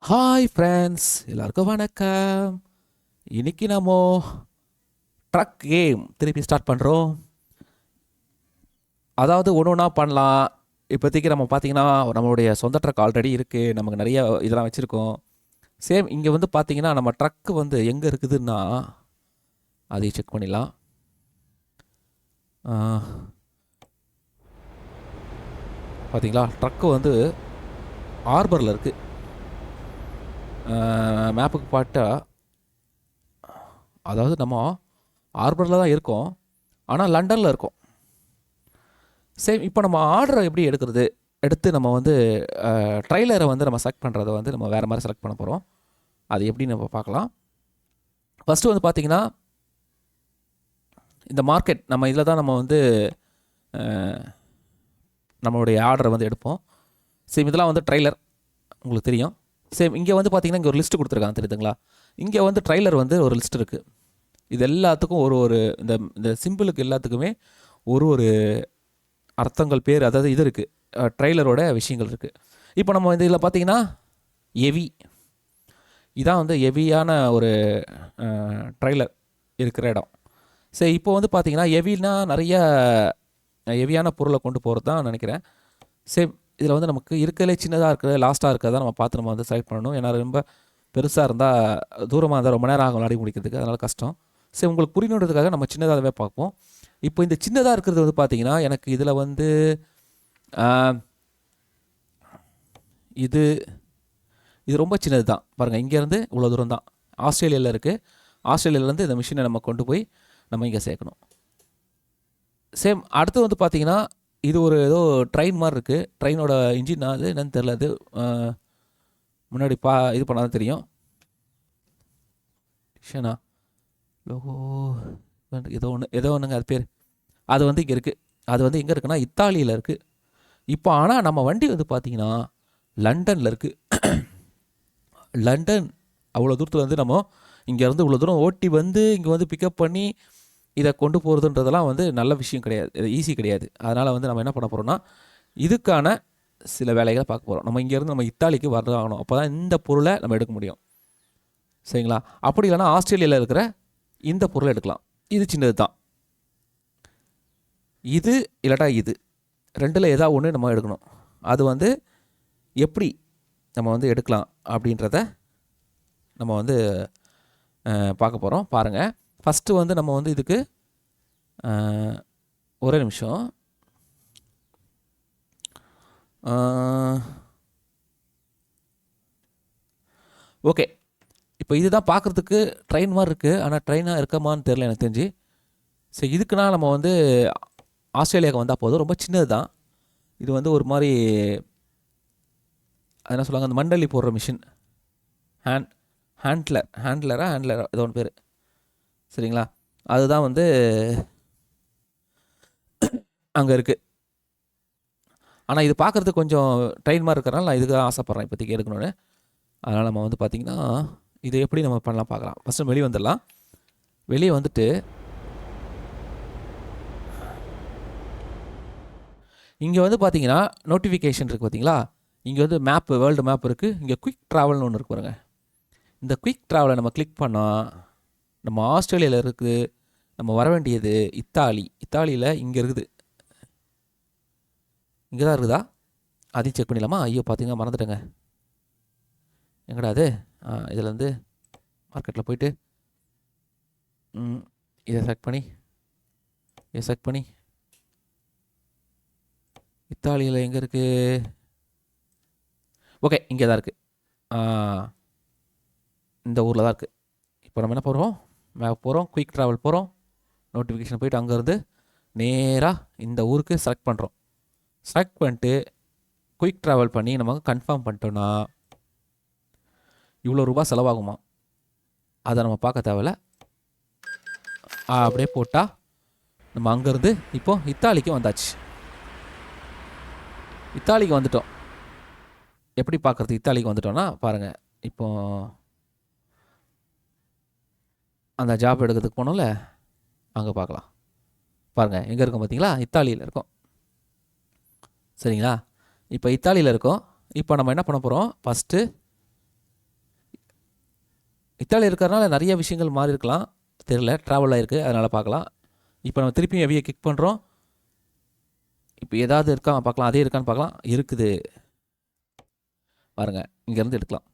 Hi friends, எல்லாருக்கும் வணக்கம். இன்னைக்கு நம்ம ட்ரக் கேம் திருப்பி ஸ்டார்ட் பண்ணுறோம். அதாவது ஒன்று ஒன்றா பண்ணலாம். இப்போதைக்கு நம்ம பார்த்தீங்கன்னா நம்மளுடைய சொந்த ட்ரக் ஆல்ரெடி இருக்குது, நமக்கு நிறைய இதெல்லாம் வச்சுருக்கோம். சேம் இங்கே வந்து பார்த்தீங்கன்னா நம்ம ட்ரக்கு வந்து எங்கே இருக்குதுன்னா அதையும் செக் பண்ணிடலாம். பார்த்தீங்களா, ட்ரக்கு வந்து ஹார்பரில் இருக்குது. மேப்புக்கு பார்த்தா அதாவது நம்ம ஹார்பரில் தான் இருக்கோம், ஆனால் லண்டனில் இருக்கோம். சேம் இப்போ நம்ம ஆர்டரை எப்படி எடுக்கிறது, எடுத்து நம்ம வந்து ட்ரைலரை வந்து நம்ம செலக்ட் பண்ணுறதை வந்து நம்ம வேறு மாதிரி செலக்ட் பண்ண போகிறோம். அது எப்படி நம்ம பார்க்கலாம். ஃபஸ்ட்டு வந்து பார்த்திங்கன்னா இந்த மார்க்கெட், நம்ம இதில் தான் நம்ம வந்து நம்மளுடைய ஆர்டரை வந்து எடுப்போம். சேம் இதெல்லாம் வந்து ட்ரைலர் உங்களுக்கு தெரியும். சேம் இங்கே வந்து பார்த்திங்கன்னா இங்கே ஒரு லிஸ்ட்டு கொடுத்துருக்காங்க, தெரியுதுங்களா. இங்கே வந்து ட்ரைலர் வந்து ஒரு லிஸ்ட் இருக்குது. இது எல்லாத்துக்கும் ஒரு ஒரு இந்த சிம்பிளுக்கு எல்லாத்துக்குமே ஒரு ஒரு அர்த்தங்கள், பேர், அதாவது இது இருக்குது, ட்ரெய்லரோட விஷயங்கள் இருக்குது. இப்போ நம்ம இந்த இதில் பார்த்தீங்கன்னா ஹெவி, இதான் வந்து ஹெவியான ஒரு ட்ரெய்லர் இருக்கிற இடம். சரி, இப்போ வந்து பார்த்தீங்கன்னா ஹெவினா நிறைய ஹெவியான பொருளை கொண்டு போகிறது தான் நினைக்கிறேன். சரி, இதில் வந்து நமக்கு இருக்கிறதுலே சின்னதாக இருக்கிற லாஸ்ட்டாக இருக்கிறதா நம்ம பார்த்து நம்ம வந்து செலக்ட் பண்ணணும். ஏன்னா ரொம்ப பெருசாக இருந்தால், தூரமாக இருந்தால் ரொம்ப நேரம் ஆகும் விளையாடி முடிக்கிறதுக்கு, அதனால் கஷ்டம். சரி, உங்களுக்கு புரியணுன்றதுக்காக நம்ம சின்னதாகவே பார்ப்போம். இப்போ இந்த சின்னதாக இருக்கிறது வந்து பார்த்தீங்கன்னா எனக்கு இதில் வந்து இது இது ரொம்ப சின்னது தான். பாருங்கள், இங்கேருந்து இவ்வளோ தூரம் தான். ஆஸ்திரேலியாவில் இருக்குது. ஆஸ்திரேலியாவிலேருந்து இந்த மிஷினை நம்ம கொண்டு போய் நம்ம இங்கே சேர்க்கணும். சேம் அடுத்து வந்து பார்த்தீங்கன்னா இது ஒரு ஏதோ ட்ரெயின் மாதிரி இருக்குது. ட்ரெயினோட இன்ஜின் அது என்னன்னு தெரில. அது முன்னாடி இது பண்ணாதான் தெரியும். ஷனா லோகோ ஏதோ ஒன்றுங்க, அது பேர். அது வந்து இங்கே இருக்குது. அது வந்து எங்கே இருக்குன்னா இத்தாலியில் இருக்குது. இப்போ ஆனால் நம்ம வண்டி வந்து பார்த்திங்கன்னா லண்டனில் இருக்குது. லண்டன் அவ்வளோ தூரத்தில் வந்து நம்ம இங்கேருந்து இவ்வளோ தூரம் ஓட்டி வந்து இங்கே வந்து பிக்கப் பண்ணி இதை கொண்டு போகிறதுன்றதெல்லாம் வந்து நல்ல விஷயம் கிடையாது, இது ஈஸி கிடையாது. அதனால் வந்து நம்ம என்ன பண்ண போகிறோம்னா இதுக்கான சில வேலைகளை பார்க்க போகிறோம். நம்ம இங்கேருந்து நம்ம இத்தாலிக்கு வரணும், அப்போ தான் இந்த பொருளை நம்ம எடுக்க முடியும். சரிங்களா. அப்படி இல்லைனா ஆஸ்திரேலியாவில் இருக்கிற இந்த பொருளை எடுக்கலாம். இது சின்னது தான். இது இல்லாட்டா இது ரெண்டில் ஏதாவது ஒன்று நம்ம எடுக்கணும். அது வந்து எப்படி நம்ம வந்து எடுக்கலாம் அப்படின்றத நம்ம வந்து பார்க்க போகிறோம். பாருங்கள், ஃபஸ்ட்டு வந்து நம்ம வந்து இதுக்கு ஒரே நிமிஷம். ஓகே, இப்போ இதுதான் பார்க்குறதுக்கு ட்ரெயின் மாதிரி இருக்குது, ஆனால் ட்ரெயினாக இருக்கமான்னு தெரில எனக்கு தெரிஞ்சு. சரி, இதுக்குன்னா நம்ம வந்து ஆஸ்திரேலியாவுக்கு வந்தால் போதும். ரொம்ப சின்னது தான் இது. வந்து ஒரு மாதிரி அது என்ன சொல்லுவாங்க, அந்த மண்டலி போடுற மிஷின், ஹேண்ட்லரா ஏதோ ஒன்று பேர், சரிங்களா. அதுதான் வந்து அங்கே இருக்குது. ஆனால் இது பார்க்குறதுக்கு கொஞ்சம் ட்ரெயின் மாதிரி இருக்கிறனால நான் இதுக்கு தான் ஆசைப்பட்றேன் இப்போதைக்கு எடுக்கணும்னு. அதனால் நம்ம வந்து பார்த்திங்கன்னா இது எப்படி நம்ம பண்ணலாம் பார்க்கலாம். ஃபஸ்ட்டு வெளியே வந்துடலாம். வெளியே வந்துட்டு இங்கே வந்து பார்த்தீங்கன்னா நோட்டிஃபிகேஷன் இருக்குது பார்த்தீங்களா. இங்கே வந்து மேப்பு, வேர்ல்டு மேப் இருக்குது. இங்கே குயிக் ட்ராவல்னு ஒன்று இருக்கு பாருங்க. இந்த குயிக் ட்ராவலை நம்ம கிளிக் பண்ணால் நம்ம ஆஸ்திரேலியாவில் இருக்குது. நம்ம வர வேண்டியது இத்தாலியில் இங்கே இருக்குது. இங்கே தான் இருக்குதா, அதையும் செக் பண்ணிடலாமா. ஐயோ, பார்த்தீங்கன்னா மறந்துட்டேங்க. எங்கடா அது. இதில் வந்து மார்க்கெட்டில் போயிட்டு இதை செலக்ட் பண்ணி இத்தாலியில் எங்கே இருக்குது. ஓகே, இங்கே தான் இருக்குது. இந்த ஊரில் தான் இருக்குது. இப்போ நம்ம என்ன போகிறோம், மேப் போகிறோம், குயிக் ட்ராவல் போகிறோம், நோட்டிஃபிகேஷன் போயிட்டு அங்கேருந்து நேராக இந்த ஊருக்கு செலக்ட் பண்ணுறோம். செலக்ட் பண்ணிட்டு குயிக் ட்ராவல் பண்ணி நமக்கு கன்ஃபார்ம் பண்ணிட்டோன்னா இவ்வளோ ரூபா செலவாகுமா, அதை நம்ம பார்க்க தேவையில்ல. அப்படியே போட்டால் நம்ம அங்கேருந்து இப்போது இத்தாலிக்கு வந்தாச்சு. இத்தாலிக்கு வந்துட்டோம். எப்படி பார்க்குறது, இத்தாலிக்கு வந்துட்டோன்னா பாருங்கள், இப்போ அந்த ஜாப் எடுக்கிறதுக்கு போனோம்ல, அங்கே பார்க்கலாம். பாருங்கள், எங்கே இருக்கோம் பார்த்தீங்களா, இத்தாலியில் இருக்கோம். சரிங்களா. இப்போ இத்தாலியில் இருக்கோம். இப்போ நம்ம என்ன பண்ண போகிறோம், ஃபஸ்ட்டு இத்தாலி இருக்கிறதுனால நிறைய விஷயங்கள் மாறி இருக்கலாம், தெரியல. ட்ராவல் ஆகிருக்கு, அதனால் பார்க்கலாம். இப்போ நம்ம திருப்பியும் ஹெவியை கிக் பண்ணுறோம். இப்போ ஏதாவது இருக்கா பார்க்கலாம், அதே இருக்கான்னு பார்க்கலாம். இருக்குது பாருங்கள், இங்கேருந்து எடுக்கலாம்.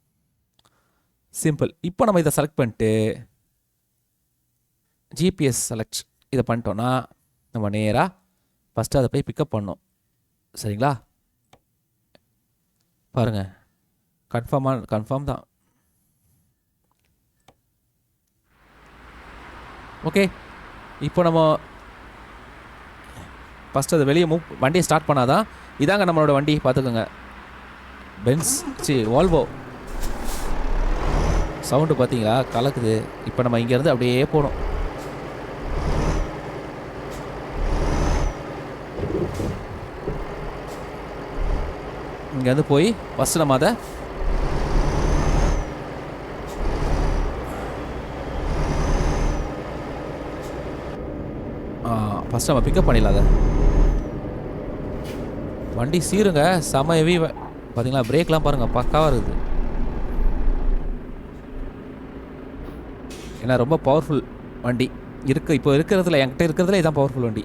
சிம்பிள். இப்போ நம்ம இதை செலக்ட் பண்ணிட்டு ஜிபிஎஸ் செலக்ட் இதை பண்ணிட்டோன்னா நம்ம நேராக ஃபஸ்ட்டு அதை போய் பிக்கப் பண்ணோம். சரிங்களா? பாருங்கள், கன்ஃபார்ம் தான். ஓகே, இப்போ நம்ம ஃபஸ்ட்டு அதை வெளியே வண்டியை ஸ்டார்ட் பண்ணாதான். இதாங்க நம்மளோட வண்டி, பார்த்துக்கோங்க. Benz Volvo. சவுண்டு பார்த்தீங்களா, கலக்குது. இப்போ நம்ம இங்கேருந்து அப்படியே போகணும். இங்கேருந்து போய் ஃபஸ்ட்டு நம்ம அதை ஃபஸ்ட்டு நம்ம பிக்கப் பண்ணிடலாம். அதை வண்டி சீருங்க, செம ஹெவி. பார்த்தீங்களா, பிரேக்லாம் பாருங்கள், பக்காவாக இருக்குது. ஏன்னா ரொம்ப பவர்ஃபுல் வண்டி இருக்குது. இப்போ இருக்கிறதுல என்கிட்ட இருக்கிறதுல இதான் பவர்ஃபுல் வண்டி.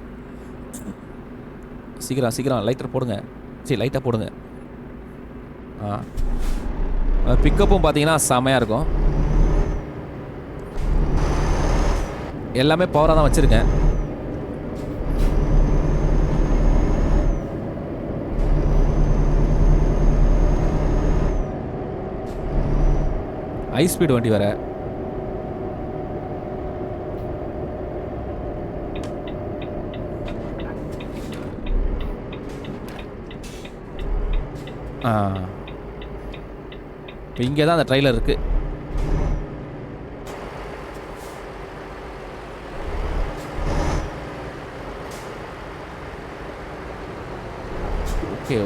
சீக்கிரம் லைட்டர் போடுங்க. சரி, லைட்டாக போடுங்க. பிக்கப்பும் பார்த்தீங்கன்னா செமையாக இருக்கும். எல்லாமே பவராக தான் வச்சுருக்கேன். ஹை ஸ்பீடு வண்டி வர. இப்போ இங்கே தான் அந்த ட்ரைலர் இருக்குது.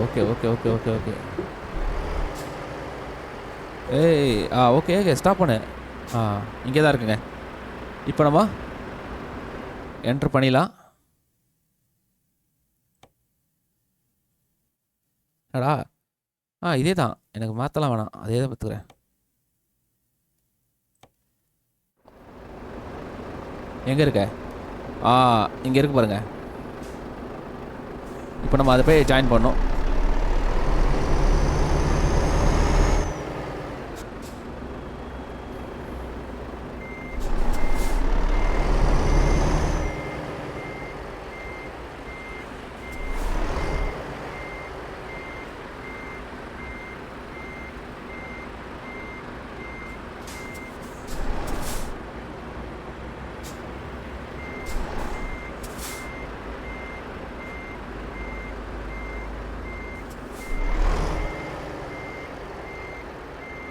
ஓகே. ஏய் ஓகே, ஸ்டாப் பண்ணு. இங்கே தான் இருக்குங்க. இப்போ நம்ம என்ட்ரு பண்ணிடலாம். அடா இதே தான், எனக்கு மாற்றலாம் வேணாம், அதே தான் பார்த்துக்கிறேன். எங்கே இருக்க? இங்கே இருக்கு பாருங்க. இப்போ நம்ம அதை போய் ஜாயின் பண்ணோம்.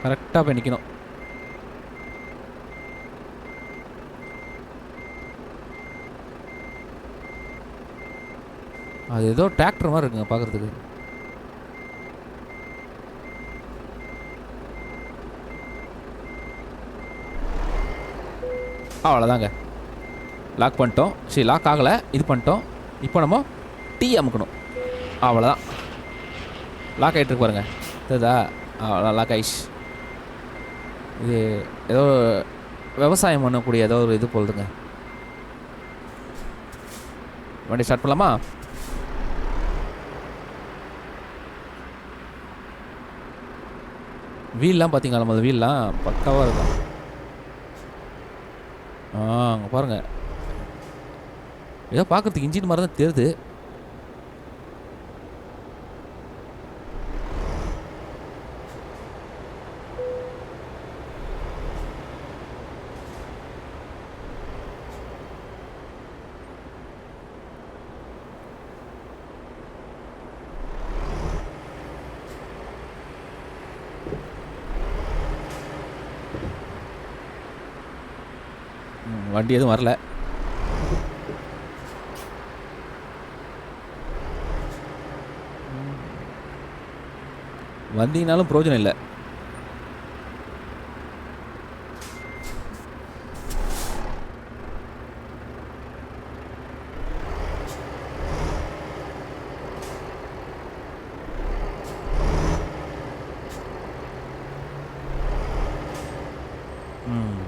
கரெக்டாக போய் நிற்கணும். அது ஏதோ டிராக்டர் மாதிரி இருக்குங்க பார்க்குறதுக்கு. அவ்வளோதாங்க, லாக் பண்ணிட்டோம். சரி, லாக் ஆகலை, இது பண்ணிட்டோம். இப்போ நம்ம டீ அமுக்கணும். அவ்வளோதான், லாக் ஆகிட்டு இருக்கு பாருங்க, தெரியுதா? அவ்வளோ லாக் ஆயிடுச்சு. இது ஏதோ விவசாயம் பண்ணக்கூடிய ஏதோ ஒரு இது போகுதுங்க. வண்டி ஸ்டார்ட் பண்ணலாமா? வீல்லாம் பார்த்தீங்களா, நம்ம வீல்லாம் பக்காவாக இருக்கும். அங்கே பாருங்கள், ஏதோ பார்க்குறதுக்கு இன்ஜின் மாதிரி தான் தெரியுது. வண்டி எதுவும் வரல. வந்தீங்கனாலும் பிரயோஜனம் இல்லை. ம்.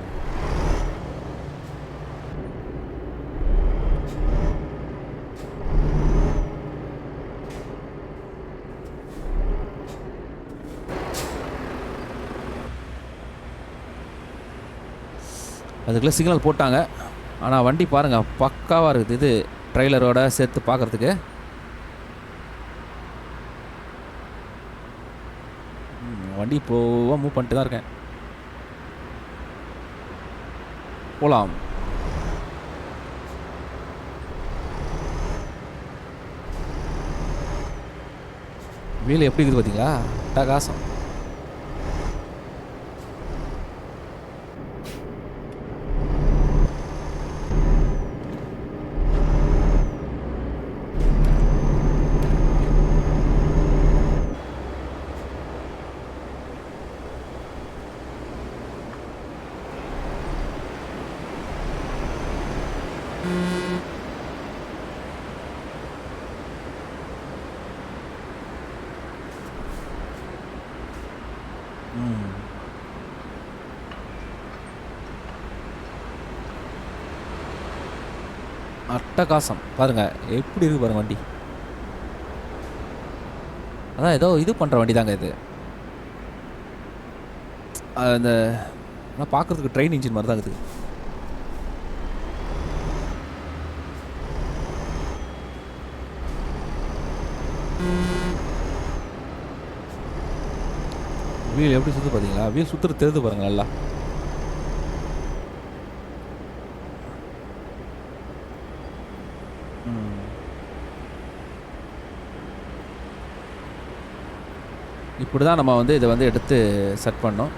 அதுக்குள்ளே சிக்னல் போட்டாங்க. ஆனால் வண்டி பாருங்கள் பக்காவாக இருக்குது. இது ட்ரெய்லரோட சேர்த்து பார்க்குறதுக்கு. வண்டி இப்போவாக மூவ் பண்ணிட்டு தான் இருக்கேன். போகலாம். வீல் எப்படி இருக்குது பார்த்தீங்களா? அட்டகாசம். அட்டகாசம் பாருங்கள் எப்படி இருக்குது பாருங்கள் வண்டி. அதான் ஏதோ இது பண்ணுற வண்டி தாங்க இது. அந்த ஆனால் பார்க்குறதுக்கு ட்ரெயின் இன்ஜின் மாதிரி தான் இருக்குது. வீல் எப்படி சுற்று பார்த்தீங்களா? வீல் சுற்றுறது தெரிந்து பாருங்கள் நல்லா. இப்படி தான் நம்ம வந்து இதை வந்து எடுத்து செட் பண்ணோம்.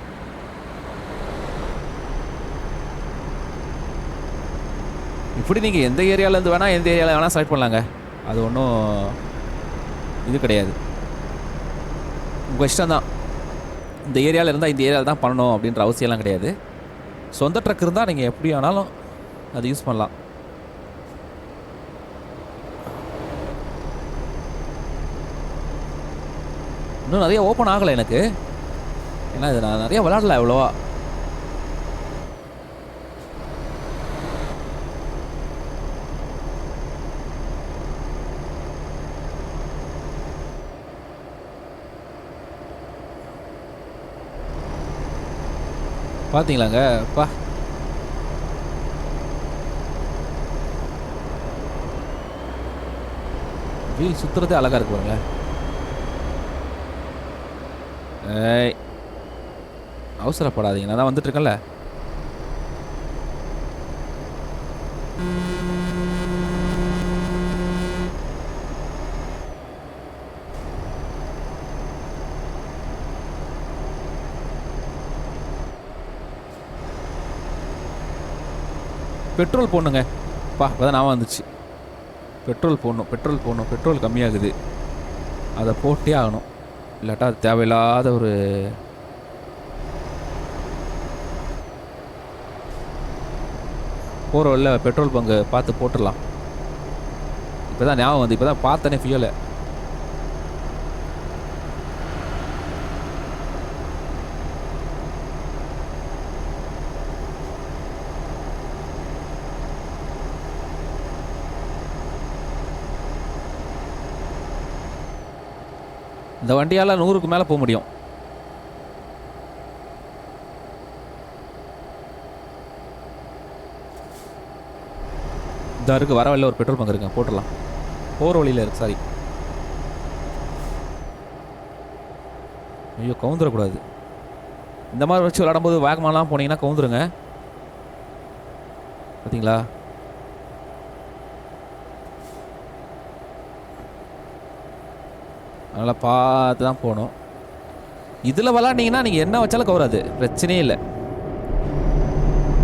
இப்படி நீங்கள் எந்த ஏரியாவிலேருந்து வேணால் எந்த ஏரியாவில் வேணால் செலக்ட் பண்ணலாங்க. அது ஒன்றும் இது கிடையாது, உங்கள் இஷ்டம் தான். இந்த ஏரியாவில் இருந்தால் இந்த ஏரியாவில் தான் பண்ணணும் அப்படின்ற அவசியம்லாம் கிடையாது. சொந்த ட்ரக் இருந்தால் நீங்கள் எப்படி ஆனாலும் அது யூஸ் பண்ணலாம். இன்னும் நிறைய ஓப்பன் ஆகலை எனக்கு, ஏன்னா இது நான் நிறைய விளாடல அவ்வளோவா. பார்த்தீங்களாங்க பா, வீல் சுற்றுறதே அழகாக இருக்கு பாருங்க. ஏய் அவசரப்படாதீங்க, நான் தான் வந்துட்டுருக்கேன்ல. பெட்ரோல் போடணுங்க பா, அப்போ தான் நான் வந்துச்சு. பெட்ரோல் போடணும், பெட்ரோல் போடணும். பெட்ரோல் கம்மியாகுது, அதை போட்டே ஆகணும். இல்லாட்டா அது தேவையில்லாத ஒரு போகிற வழில பெட்ரோல் பங்கு பார்த்து போட்டுடலாம். இப்போ தான் ஞாபகம் வந்து, இப்போ தான் பார்த்தனே ஃபியூலை. இந்த வண்டியால் 100க்கு மேலே போக முடியும். இந்த இருக்குது வர வழியில் ஒரு பெட்ரோல் பங்க் இருக்குங்க, போட்டுடலாம். போகிற வழியில் இருக்குது, சாரி. ஐயோ கவுந்துடக்கூடாது. இந்த மாதிரி வச்சு விளாடும்போது வேகமாலாம் போனீங்கன்னா கவுந்துருங்க. பார்த்தீங்களா? அதனால் பார்த்து தான் போகணும். இதில் விளாண்டிங்கன்னா நீங்கள் என்ன வச்சாலும் கவராது, பிரச்சனையே இல்லை.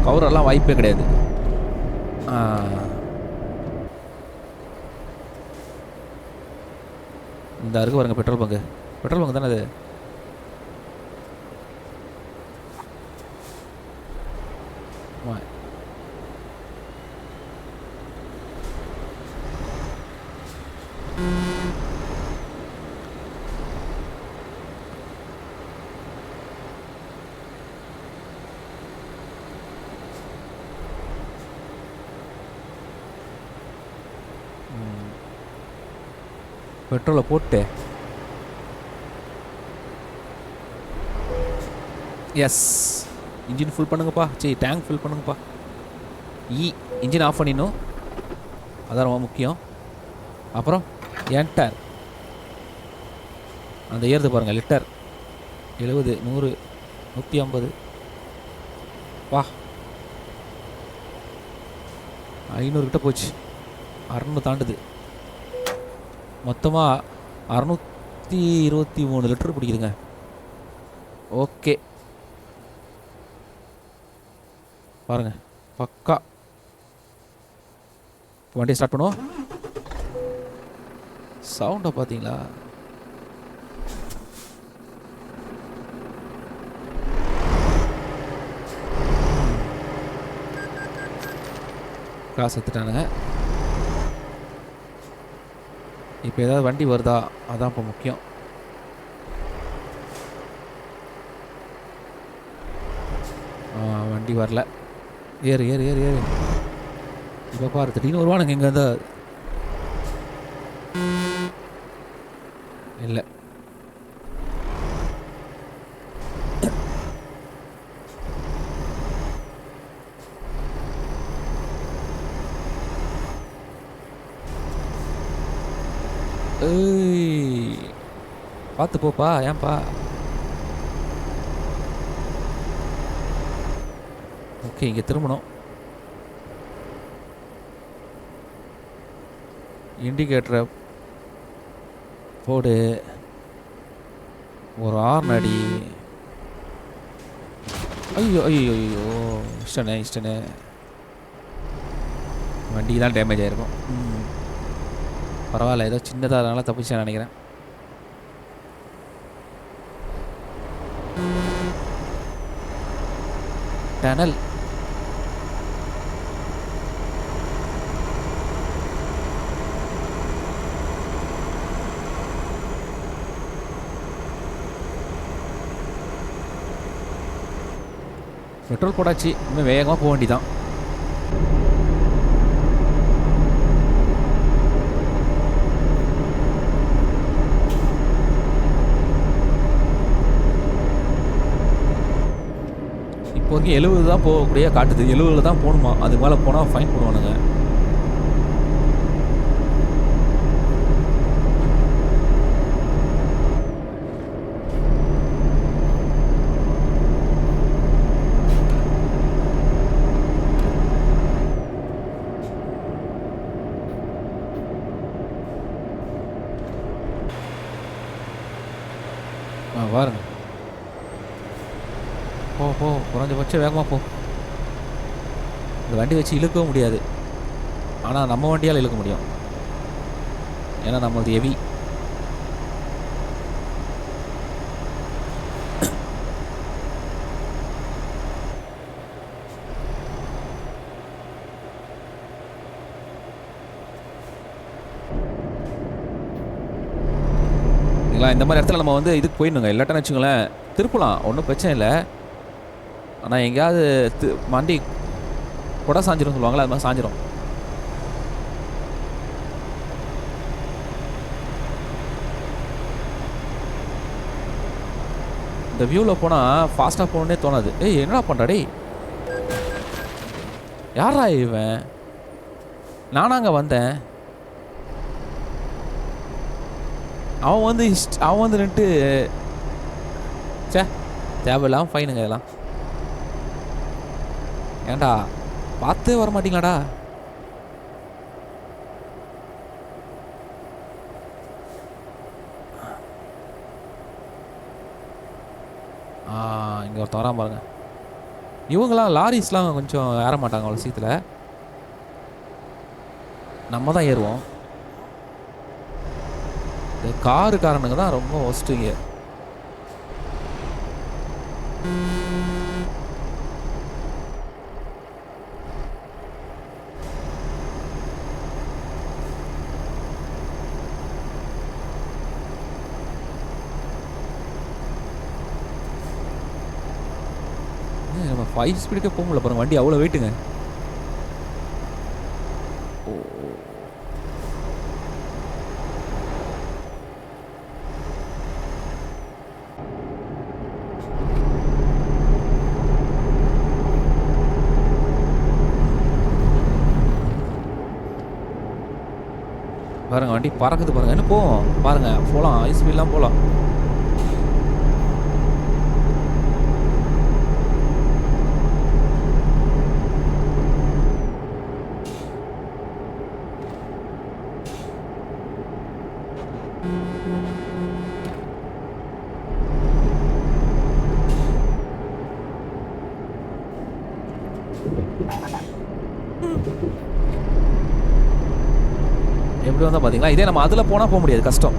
கவரெல்லாம் வாய்ப்பே கிடையாது. இந்த இருக்கு பாருங்க பெட்ரோல் பங்கு. பெட்ரோல் பங்கு தானே அது? பெட்ரோலை போட்டு எஸ் இன்ஜின் ஃபுல் பண்ணுங்கப்பா. சரி டேங்க் ஃபில் பண்ணுங்கப்பா. இன்ஜின் ஆஃப் பண்ணிடணும், அதான் ரொம்ப முக்கியம். அப்புறம் என்டர் அந்த ஏறுது பாருங்கள், லிட்டர் 70 100 150 வா 500 கிட்ட போச்சு. 600 தாண்டுது. மொத்தமாக 623 லிட்டர் பிடிக்குதுங்க. ஓகே பாருங்கள் பக்கா. வண்டியை ஸ்டார்ட் பண்ணுவோம். சவுண்டை பார்த்தீங்களா? காசு எடுத்துட்டானுங்க. இப்போ ஏதாவது வண்டி வருதா, அதான் இப்போ முக்கியம். வண்டி வரல. ஏறு ஏறு ஏறு ஏறு. இப்போ பாரு திடீர்னு வருவானுங்க இங்கே இருந்தால். இல்லை பார்த்து போப்பா. ஏன்பா? ஓகே இங்கே திரும்பணும். இண்டிகேட்டரை போடு. ஒரு ஆர்ன் அடி. ஐயோ ஐயோ ஐயோ இஷ்டனே வண்டி தான் டேமேஜ் ஆகிருக்கும். பரவாயில்ல, ஏதோ சின்னதாக அதனால தப்பிச்சேன் நினைக்கிறேன். டனல் பெட்ரோல் போட்டாச்சு. இன்னும் வேகமாக போக வேண்டிதான். இப்போதைக்கு 70 தான் போகக்கூடிய காட்டுது. 70 தான் போகணுமா, அதுக்கு மேலே போனால் ஃபைன் போடுவானுங்க. பாருங்க போ குறைஞ்சபட்சம் வேகமாக போ. இந்த வண்டி வச்சு இழுக்கவும் முடியாது, ஆனால் நம்ம வண்டியால் இழுக்க முடியும். ஏன்னா நம்மளது ஹெவி. இந்த மாதிரி இடத்துல நம்ம வந்து இதுக்கு போயிடணுங்க. இல்லாட்டான்னு வச்சுங்களேன் திருப்பலாம், ஒன்றும் பிரச்சனை இல்லை. ஆனால் எங்கேயாவது வண்டி கொடை சாஞ்சிரும் சொல்லுவாங்களே, அது மாதிரி சாஞ்சிரும். இந்த வியூவில் போனால் ஃபாஸ்ட்டாக போகணுன்னே தோணாது. ஏய் என்னடா பண்ணுறா டேய், யாரா இவன்? நானாங்க வந்தேன். அவன் வந்து நின்று சே தேவையில்லாம் ஃபைனுங்க இதெல்லாம். ஏண்டா பார்த்தே வர மாட்டீங்களாடா? இங்கே ஒருத்தன் வரான் பாருங்க. இவங்களாம் லாரிஸ்லாம் கொஞ்சம் ஏற மாட்டாங்க அவ்வளோ சீக்கிரத்தில், நம்ம தான் ஏறுவோம். காருக்காரனுங்க தான் ரொம்ப ஒஸ்ட்டுங்க. நம்ம 5 ஸ்பீடுக்கே போக முடியல பாருங்க, வண்டி அவ்வளோ வெயிட்டுங்க. பாருங்கள், வண்டி பறக்குது பாருங்கள். என்ன போவோம் பாருங்கள், போகலாம், ஹை ஸ்பீட்லாம் போகலாம். எப்படி வந்தால் பார்த்தீங்களா, இதே நம்ம அதில் போனால் போக முடியாது, கஷ்டம்.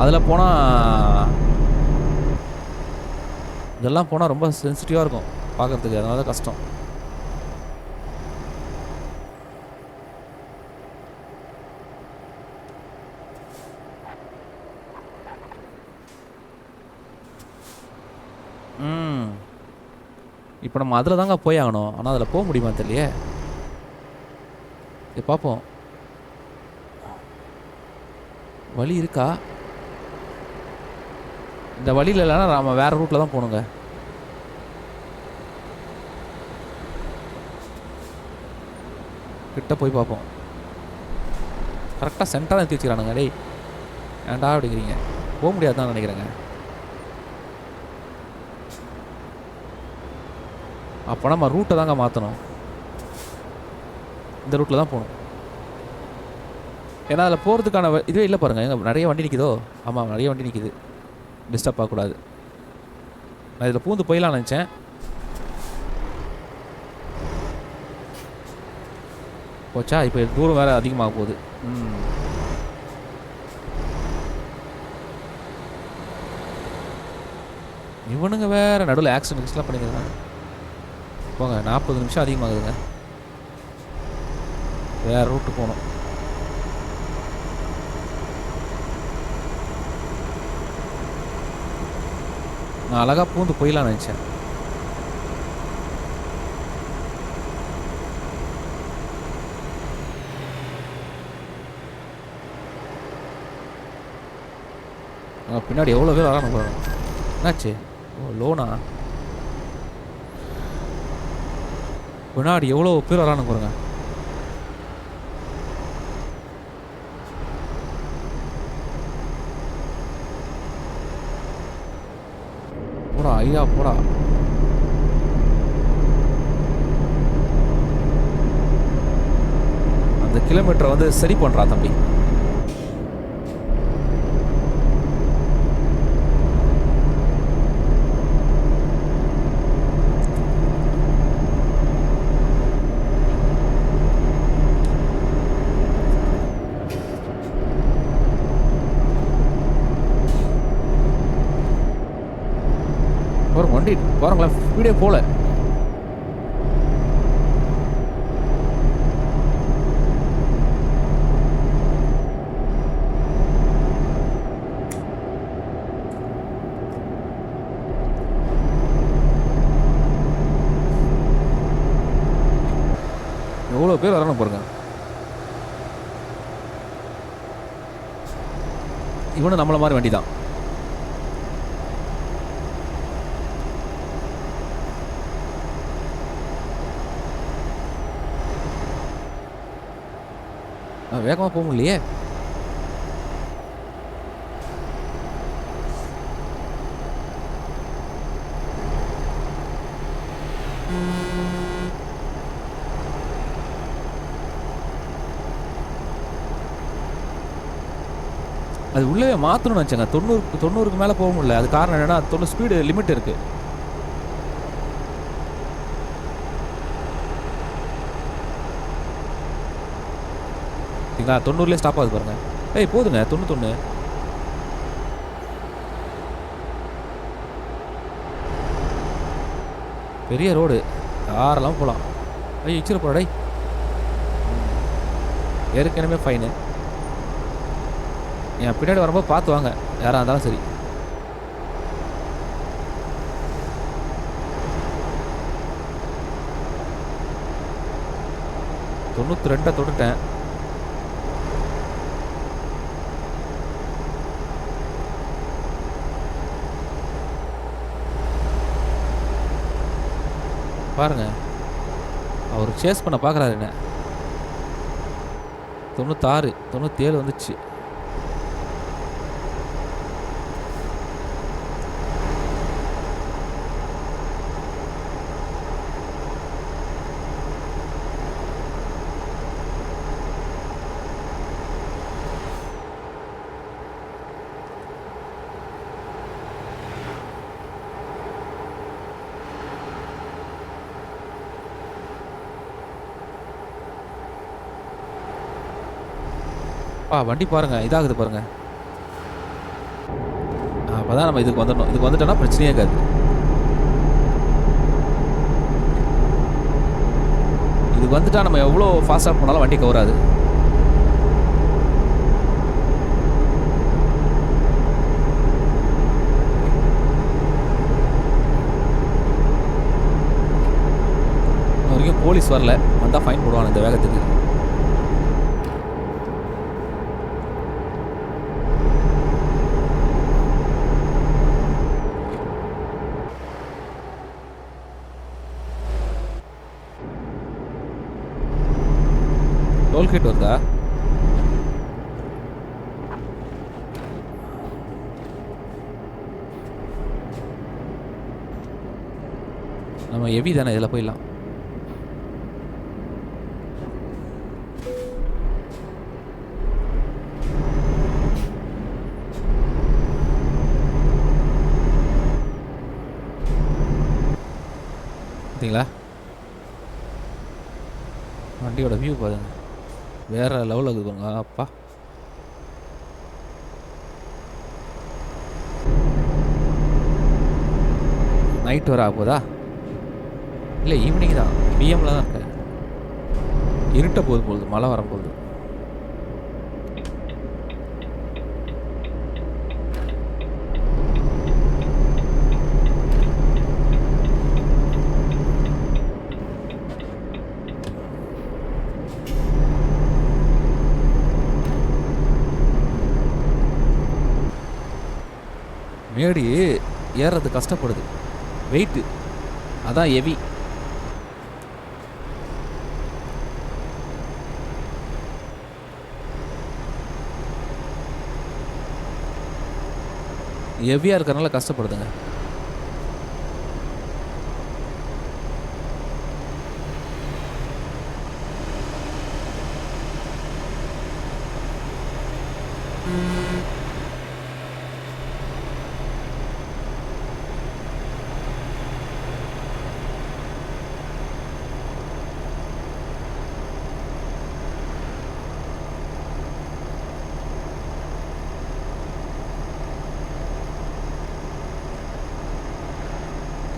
அதில் போனால் இதெல்லாம் போனால் ரொம்ப சென்சிட்டிவாக இருக்கும் பார்க்குறதுக்கு, அதனால தான் கஷ்டம். இப்போ நம்ம அதில் தாங்க போய் ஆகணும். ஆனால் அதில் போக முடியுமா தெரியலையே. இது பார்ப்போம், வழி இருக்கா. இந்த வழியில் இல்லைன்னா நம்ம வேறு ரூட்டில் தான் போகணுங்க. கிட்ட போய் பார்ப்போம். கரெக்டாக சென்டராக நிறுத்தி வச்சுக்கிறானுங்க. டேய் ஏன்டா அப்படிங்கிறீங்க, போக முடியாதுதான் நினைக்கிறேங்க. அப்போ நம்ம ரூட்டை தாங்க மாற்றணும். இந்த ரூட்டில் தான் போகணும். ஏன்னா அதில் போகிறதுக்கான இதுவே இல்லை பாருங்கள். எங்கே நிறைய வண்டி நிற்கிதோ. ஆமாம், நிறைய வண்டி நிற்கிது. டிஸ்டர்ப் ஆகக்கூடாது. நான் இதில் பூந்து போயிடலாம் நினச்சேன். போச்சா, இப்போ தூரம் வேறு அதிகமாக போகுது. இவனுங்க வேறு நடுவில் ஆக்சிடென்ட்ஸ்லாம் பண்ணிக்கிறாங்க. போங்க, 40 நிமிஷம் அதிகமாகுதுங்க. வேறு ரூட்டு போகணும். நான் அழகாக பூந்து போயிடலாம் நினச்சேன். பின்னாடி எவ்வளோ பேர் வரானு போகிறோம். என்னாச்சு? ஓ, லோனா? பின்னாடி எவ்வளோ பேர் வரானு போகிறேங்க. போடா ஐயா போடா. அந்த கிலோமீட்டரை வந்து சரி பண்ணுறா தம்பி. வண்டி பாருங்களேன், ஸ்பீடே போல. எவ்வளோ பேர் வரணும் பாருங்க. இவனும் நம்மள மாதிரி வண்டி தான். வேகமாக போக முடியலையே. அது உள்ளே மாற்றணும்னு வச்சாங்க. 90க்கு மேலே போக முடியல. அது காரணம் என்னன்னா 90 ஸ்பீடு லிமிட் இருக்கு. சரிங்களா, 90லேயே ஸ்டாப் ஆகுது பாருங்க. ஏய் போதுங்க, 91. பெரிய ரோடு, யாரெல்லாம் போகலாம். ஐயோ இச்சிரு போடா. ஏற்கனவே ஃபைனு. என் பின்னாடி வரும்போது பார்த்து வாங்க, யாராக இருந்தாலும் சரி. தொண்ணூற்றி 2 தொட்டுட்டேன். பாருங்க, அவர் சேஸ் பண்ண பார்க்குறாரு என்ன. 96 97 வந்துச்சு. வண்டி பாருங்கள் இதாகுது பாருங்கள். அப்போ தான் நம்ம இதுக்கு வந்துடணும். இதுக்கு வந்துட்டோன்னா பிரச்சனையே இருக்காது. இதுக்கு வந்துட்டால் நம்ம எவ்வளோ ஃபாஸ்ட்டாக போனாலும் வண்டி கவராது. இன்ன வரைக்கும் போலீஸ் வரல, வந்தால் ஃபைன் போடுவாங்க இந்த வேகத்துக்கு. டோல்கேட் வருதா? நம்ம ஹெவி தானே, இதில் போயிடலாம். பார்த்தீங்களா வண்டியோட வியூ பாருங்க, வேற லெவலில் இருக்குது பாருங்க. அப்பா நைட் வர ஆகுதா? இல்லை ஈவினிங் தான், பிஎம்மில் தான் இருக்கேன். இருட்ட போகுது, மழை வரப்போகுது. மேடி ஏறுறது கஷ்டப்படுது, வெயிட்டு அதான் ஹெவி. ஹெவியாக இருக்கிறனால கஷ்டப்படுதுங்க.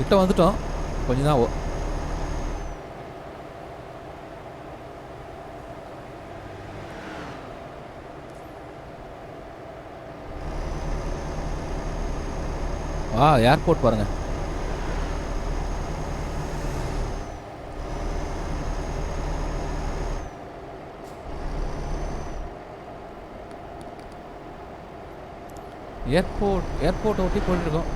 கிட்ட வந்துட்டோம், கொஞ்சம் தான். ஏர்போர்ட் பாருங்க. ஏர்போர்ட்டை ஒட்டி போயிட்டு இருக்கோம்.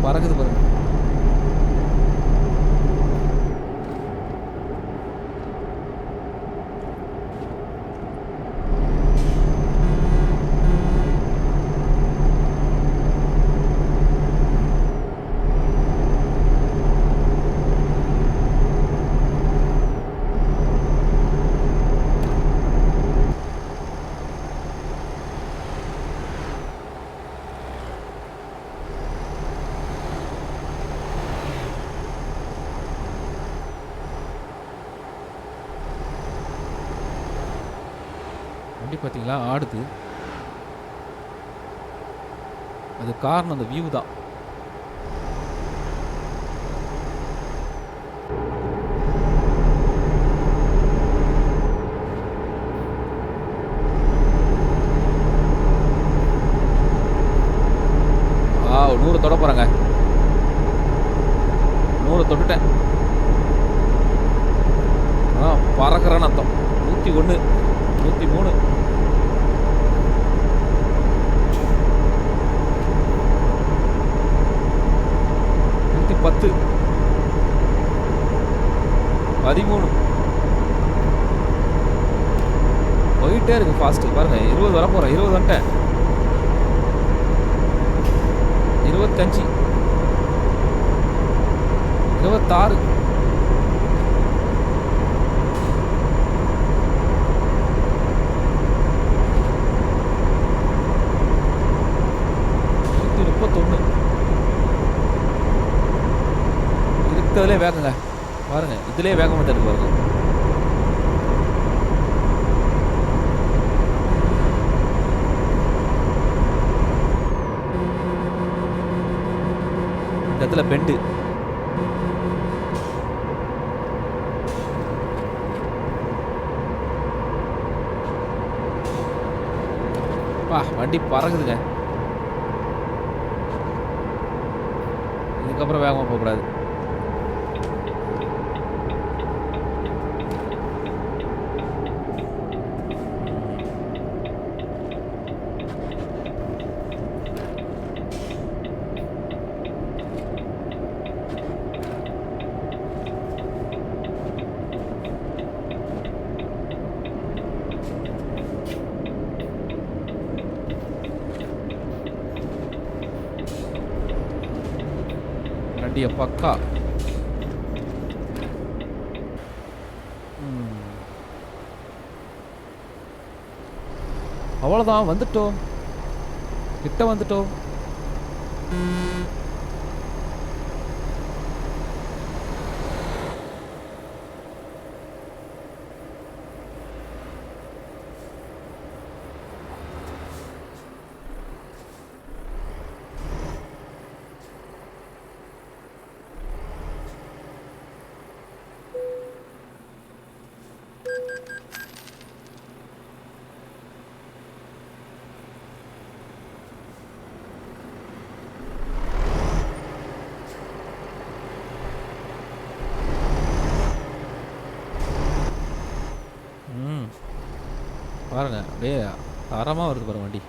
பறக்குது பாருங்க. வண்டி பார்த்தீங்களா ஆடுது. அது காரணம் அந்த வியூ தான். ஆ 100 தொட போகிறேங்க. 100 தொட்டுட்டேன். பறக்கிறேன்னு அர்த்தம். 101, 103, 110, 13 போயிட்டே இருக்கு ஃபாஸ்ட்டு. பாருங்க 20 வர போகிறேன். 20 வந்துட்டேன். 25, 26, 131 இருக்கிறதுலே வேகங்க. பாருங்க இதுலேயே வேகமாக தான் இருக்கு பாருங்க. இந்த இடத்துல பெண்டு. வண்டி பறகுதுங்க. இதுக்கப்புறம் வேகமாக போகக்கூடாது. வண்டியை பக்கா. அவ்வளோதான், வந்துட்டோம், கிட்ட வந்துட்டோம். பாருங்க அப்படியே தரமாக வருது பாருங்க வண்டி.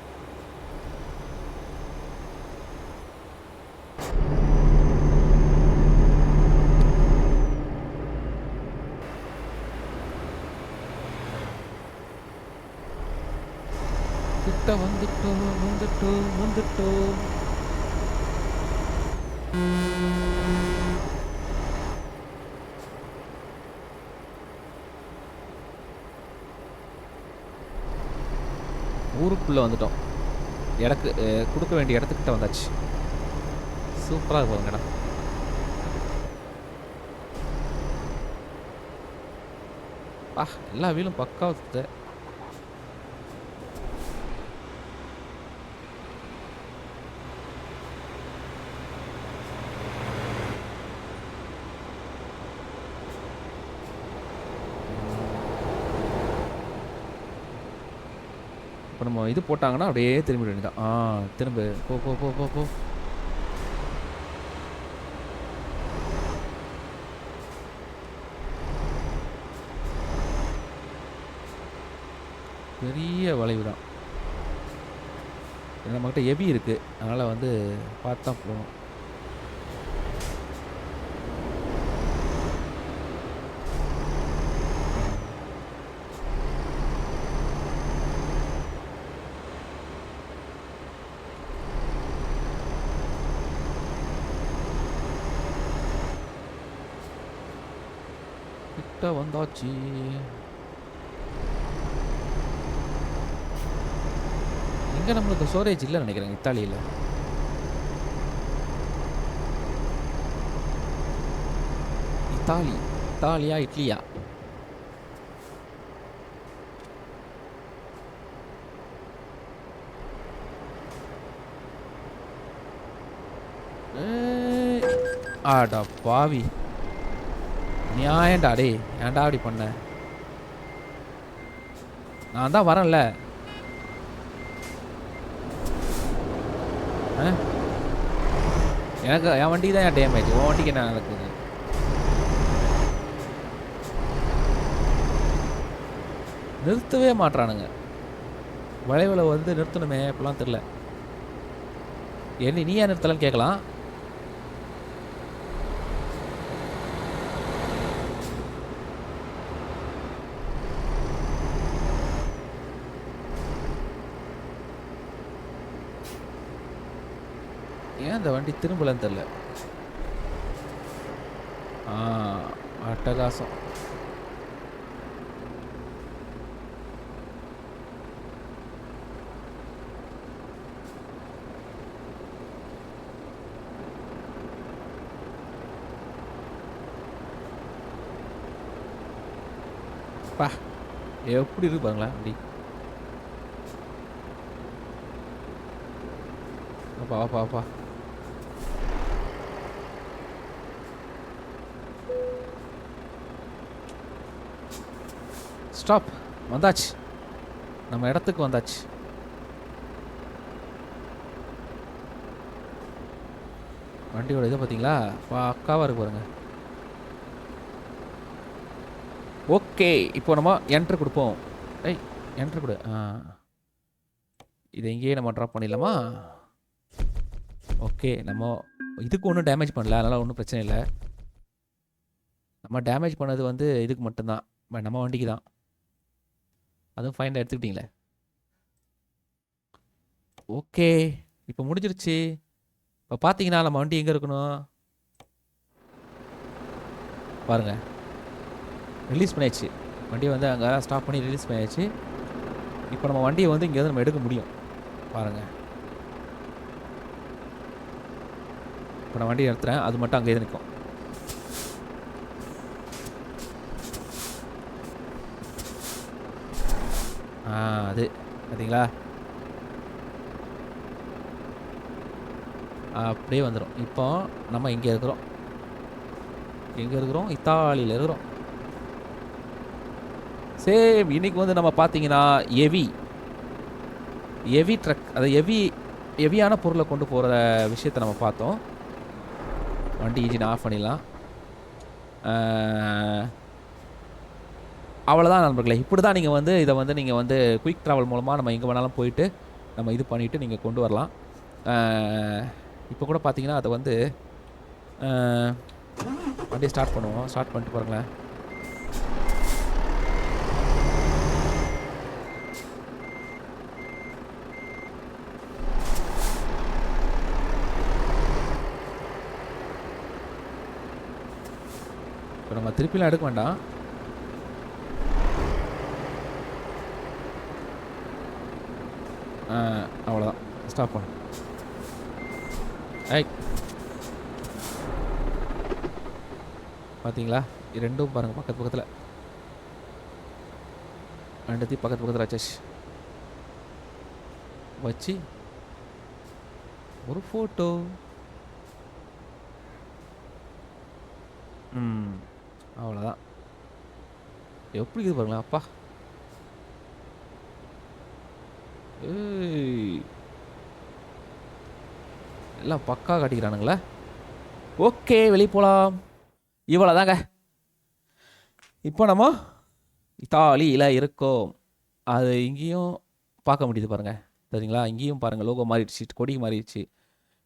கிட்ட வந்துட்டோம் வந்துட்டோம் வந்துட்டோம். ஊருக்குள்ளே வந்துட்டோம். எனக்கு கொடுக்க வேண்டிய இடத்துக்கிட்ட வந்தாச்சு. சூப்பராக இருக்கும் இடம். எல்லா வீலும் பக்காவாக சுத்த. இப்போ நம்ம இது போட்டாங்கன்னா அப்படியே திரும்பிட வேண்டியதான். திரும்ப போ போ போ போ போ. பெரிய வளைவு தான். நம்மக்கிட்ட ஹெவி இருக்குது, அதனால் வந்து பார்த்து தான் போகணும். கிட்ட வந்தாச்சு. இங்கே நம்மளுக்கு ஸ்டோரேஜ் இல்லைன்னு நினைக்கிறேன் இத்தாலியில். இத்தாலியா இட்லியா? ஆடா பாவி, நியாயம்டா டேய், ஏன்டா அப்படி பண்ண? நான் தான் வரேன்ல. எனக்கு என் வண்டிக்கு தான் டேமேஜ், உன் வண்டிக்கு என்ன நடக்குது? நிறுத்தவே மாட்றானுங்க. வளைவில் வந்து நிறுத்தணுமே, இப்பெல்லாம் தெரில. என்ன நீ ஏன் நிறுத்தலன்னு கேட்கலாம். ஏன் இந்த வண்டி திரும்பலன்னு தெரில. அட்டகாசம். பா எப்படி இருக்கு பாருங்களேன் வண்டி. அப்பா அப்பா அப்பா. ஸ்டாப். வந்தாச்சு, நம்ம இடத்துக்கு வந்தாச்சு. வண்டியோட இதை பார்த்தீங்களா, பக்காவாக இருக்கு பாருங்க. ஓகே, இப்போ நம்ம என்ட்ரு கொடுப்போம். ஏய் என்ட்ரு கொடு. இதை இங்கேயே நம்ம ட்ராப் பண்ணிடலாமா? ஓகே, நம்ம இதுக்கு ஒன்றும் டேமேஜ் பண்ணல, அதனால் ஒன்றும் பிரச்சனை இல்லை. நம்ம டேமேஜ் பண்ணது வந்து இதுக்கு மட்டும்தான், நம்ம வண்டிக்கு தான். அதுவும் ஃபைன் எடுத்துக்கிட்டீங்களே. ஓகே, இப்போ முடிஞ்சிருச்சு. இப்போ பார்த்தீங்கன்னா நம்ம வண்டி எங்கே இருக்கணும் பாருங்கள். ரிலீஸ் பண்ணியாச்சு வண்டியை வந்து, அங்கே ஸ்டாப் பண்ணி ரிலீஸ் பண்ணியாச்சு. இப்போ நம்ம வண்டியை வந்து இங்கேருந்து நம்ம எடுக்க முடியும் பாருங்கள். இப்போ நான் வண்டியை நிறுத்துறேன், அது மட்டும் அங்கேயே நிற்கும். அது பார்த்தீங்களா, அப்படியே வந்துடும். இப்போ நம்ம இங்கே இருக்கிறோம். எங்கே இருக்கிறோம்? இத்தாலியில் இருக்கிறோம். சேம் இன்றைக்கி வந்து நம்ம பார்த்தீங்கன்னா ஹெவி ட்ரக், அதை ஹெவியான பொருளை கொண்டு போகிற விஷயத்தை நம்ம பார்த்தோம். வண்டி இன்ஜின் ஆஃப் பண்ணிடலாம். அவ்வளோதான் நண்பர்களே. இப்படி தான் நீங்கள் வந்து இதை வந்து நீங்கள் வந்து குயிக் ட்ராவல் மூலமாக நம்ம எங்கே வேணாலும் போயிட்டு நம்ம இது பண்ணிவிட்டு நீங்கள் கொண்டு வரலாம். இப்போ கூட பார்த்தீங்கன்னா அதை வந்து வண்டியை ஸ்டார்ட் பண்ணுவோம். ஸ்டார்ட் பண்ணிட்டு பாருங்களேன். இப்போ நம்ம திருப்பிலாம் எடுக்க வேண்டாம். அவ்வளோதான், ஸ்டாப் பண்ணு. ஐ பார்த்தீங்களா, ரெண்டும் பாருங்கள் பக்கத்து பக்கத்தில், ரெண்டுத்தையும் பக்கத்து பக்கத்தில் வச்சாச்சு. வச்சு ஒரு ஃபோட்டோ. அவ்வளோதான். எப்படி இது பாருங்களேன். அப்பா எல்லாம் பக்கா காட்டிக்கிறானுங்களே. ஓகே, வெளியே போகலாம். இவ்வளோ தாங்க. இப்போ நம்ம இத்தாலியில் இருக்கோம். அது இங்கேயும் பார்க்க முடியுது பாருங்கள், சரிங்களா? இங்கேயும் பாருங்கள், லோகோ மாறிடுச்சு, கொடி மாறிடுச்சு.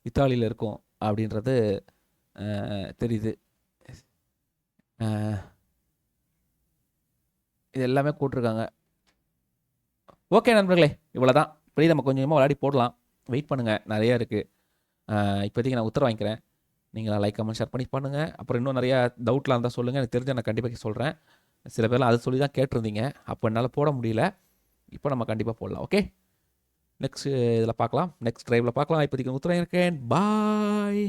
இத்தாலியில் இருக்கோம் அப்படின்றது தெரியுது. இது எல்லாமே போட்டிருக்காங்க. ஓகே நண்பர்களே, இவ்வளோ தான். இப்படி நம்ம கொஞ்சமாக விளையாடி போடலாம். வெயிட் பண்ணுங்கள், நிறையா இருக்குது. இப்போதைக்கு நான் உத்தரவு வாங்கிக்கிறேன். நீங்கள் லைக் கமெண்ட் ஷேர் பண்ணி பண்ணுங்கள். அப்புறம் இன்னும் நிறையா டவுட்லாம் இருந்தால் சொல்லுங்கள், எனக்கு தெரிஞ்ச நான் கண்டிப்பாக சொல்கிறேன். சில பேர்லாம் அது சொல்லி தான் கேட்டிருந்தீங்க, அப்போ என்னால் போட முடியல. இப்போ நம்ம கண்டிப்பாக போடலாம். ஓகே, நெக்ஸ்ட் இதில் பார்க்கலாம், நெக்ஸ்ட் ட்ரைவில் பார்க்கலாம். இப்போதைக்கு உத்தரவு இருக்கேன். பாய்.